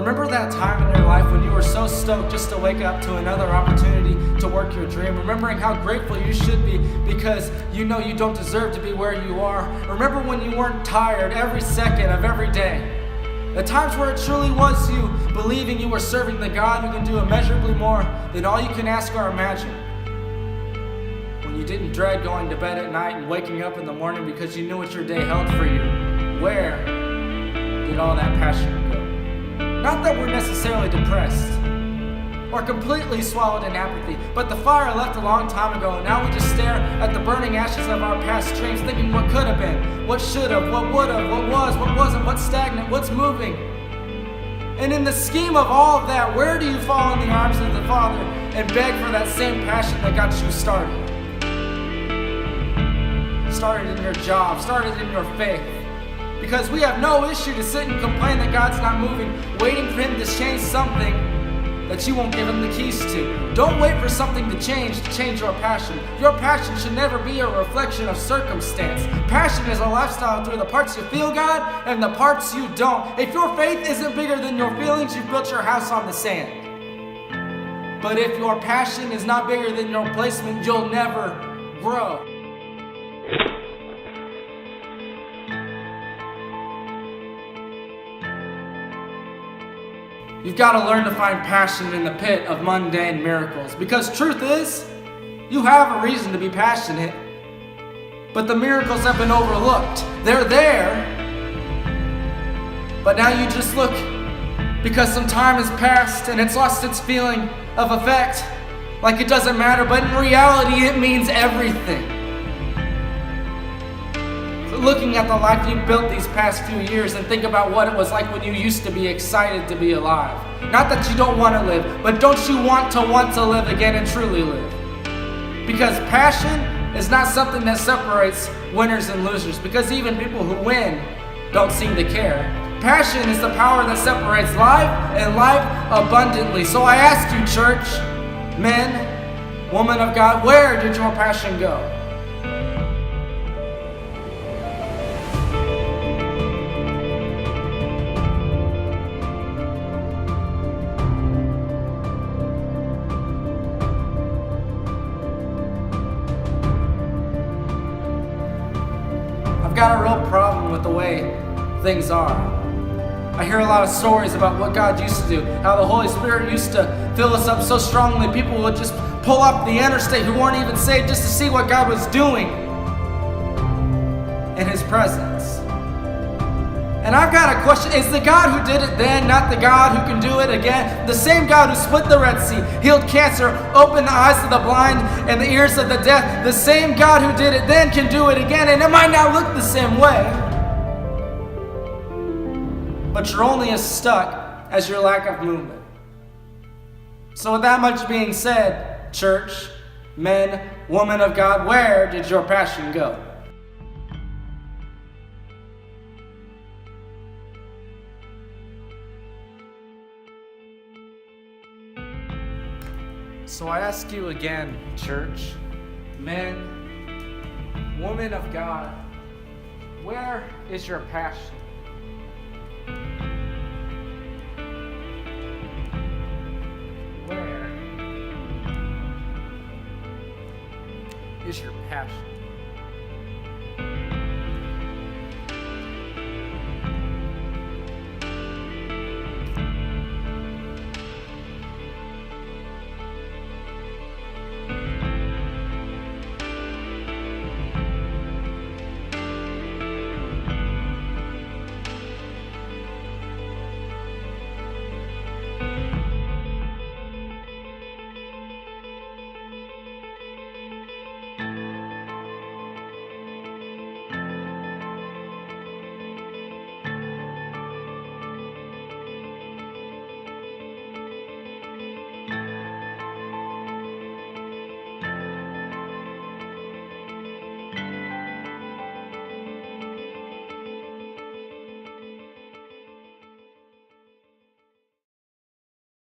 Remember that time in your life when you were so stoked just to wake up to another opportunity to work your dream? Remembering how grateful you should be because you know you don't deserve to be where you are. Remember when you weren't tired every second of every day. The times where it truly was you believing you were serving the God who can do immeasurably more than all you can ask or imagine. When you didn't dread going to bed at night and waking up in the morning because you knew what your day held for you. Where did all that passion go? Not that we're necessarily depressed or completely swallowed in apathy, but the fire left a long time ago, and now we just stare at the burning ashes of our past dreams, thinking what could have been, what should have, what would have, what was, what wasn't, what's stagnant, what's moving. And in the scheme of all of that, where do you fall in the arms of the Father and beg for that same passion that got you started? Started in your job, started in your faith. Because we have no issue to sit and complain that God's not moving, waiting for Him to change something that you won't give Him the keys to. Don't wait for something to change your passion. Your passion should never be a reflection of circumstance. Passion is a lifestyle through the parts you feel God and the parts you don't. If your faith isn't bigger than your feelings, you've built your house on the sand. But if your passion is not bigger than your placement, you'll never grow. You've got to learn to find passion in the pit of mundane miracles. Because truth is, you have a reason to be passionate, but the miracles have been overlooked. They're there, but now you just look because some time has passed and it's lost its feeling of effect, like it doesn't matter, but in reality it means everything. Looking at the life you built these past few years and think about what it was like when you used to be excited to be alive. Not that you don't want to live, but don't you want to live again and truly live? Because passion is not something that separates winners and losers, because even people who win don't seem to care. Passion is the power that separates life and life abundantly. So I ask you, church, men, woman of God, where did your passion go? I've got a real problem with the way things are. I hear a lot of stories about what God used to do, how the Holy Spirit used to fill us up so strongly people would just pull up the interstate who weren't even saved just to see what God was doing in His presence. And I've got a question. Is the God who did it then not the God who can do it again? The same God who split the Red Sea, healed cancer, opened the eyes of the blind and the ears of the deaf, the same God who did it then can do it again, and it might not look the same way. But you're only as stuck as your lack of movement. So with that much being said, church, men, women of God, where did your passion go? So I ask you again, church, men, women of God, where is your passion? Where is your passion?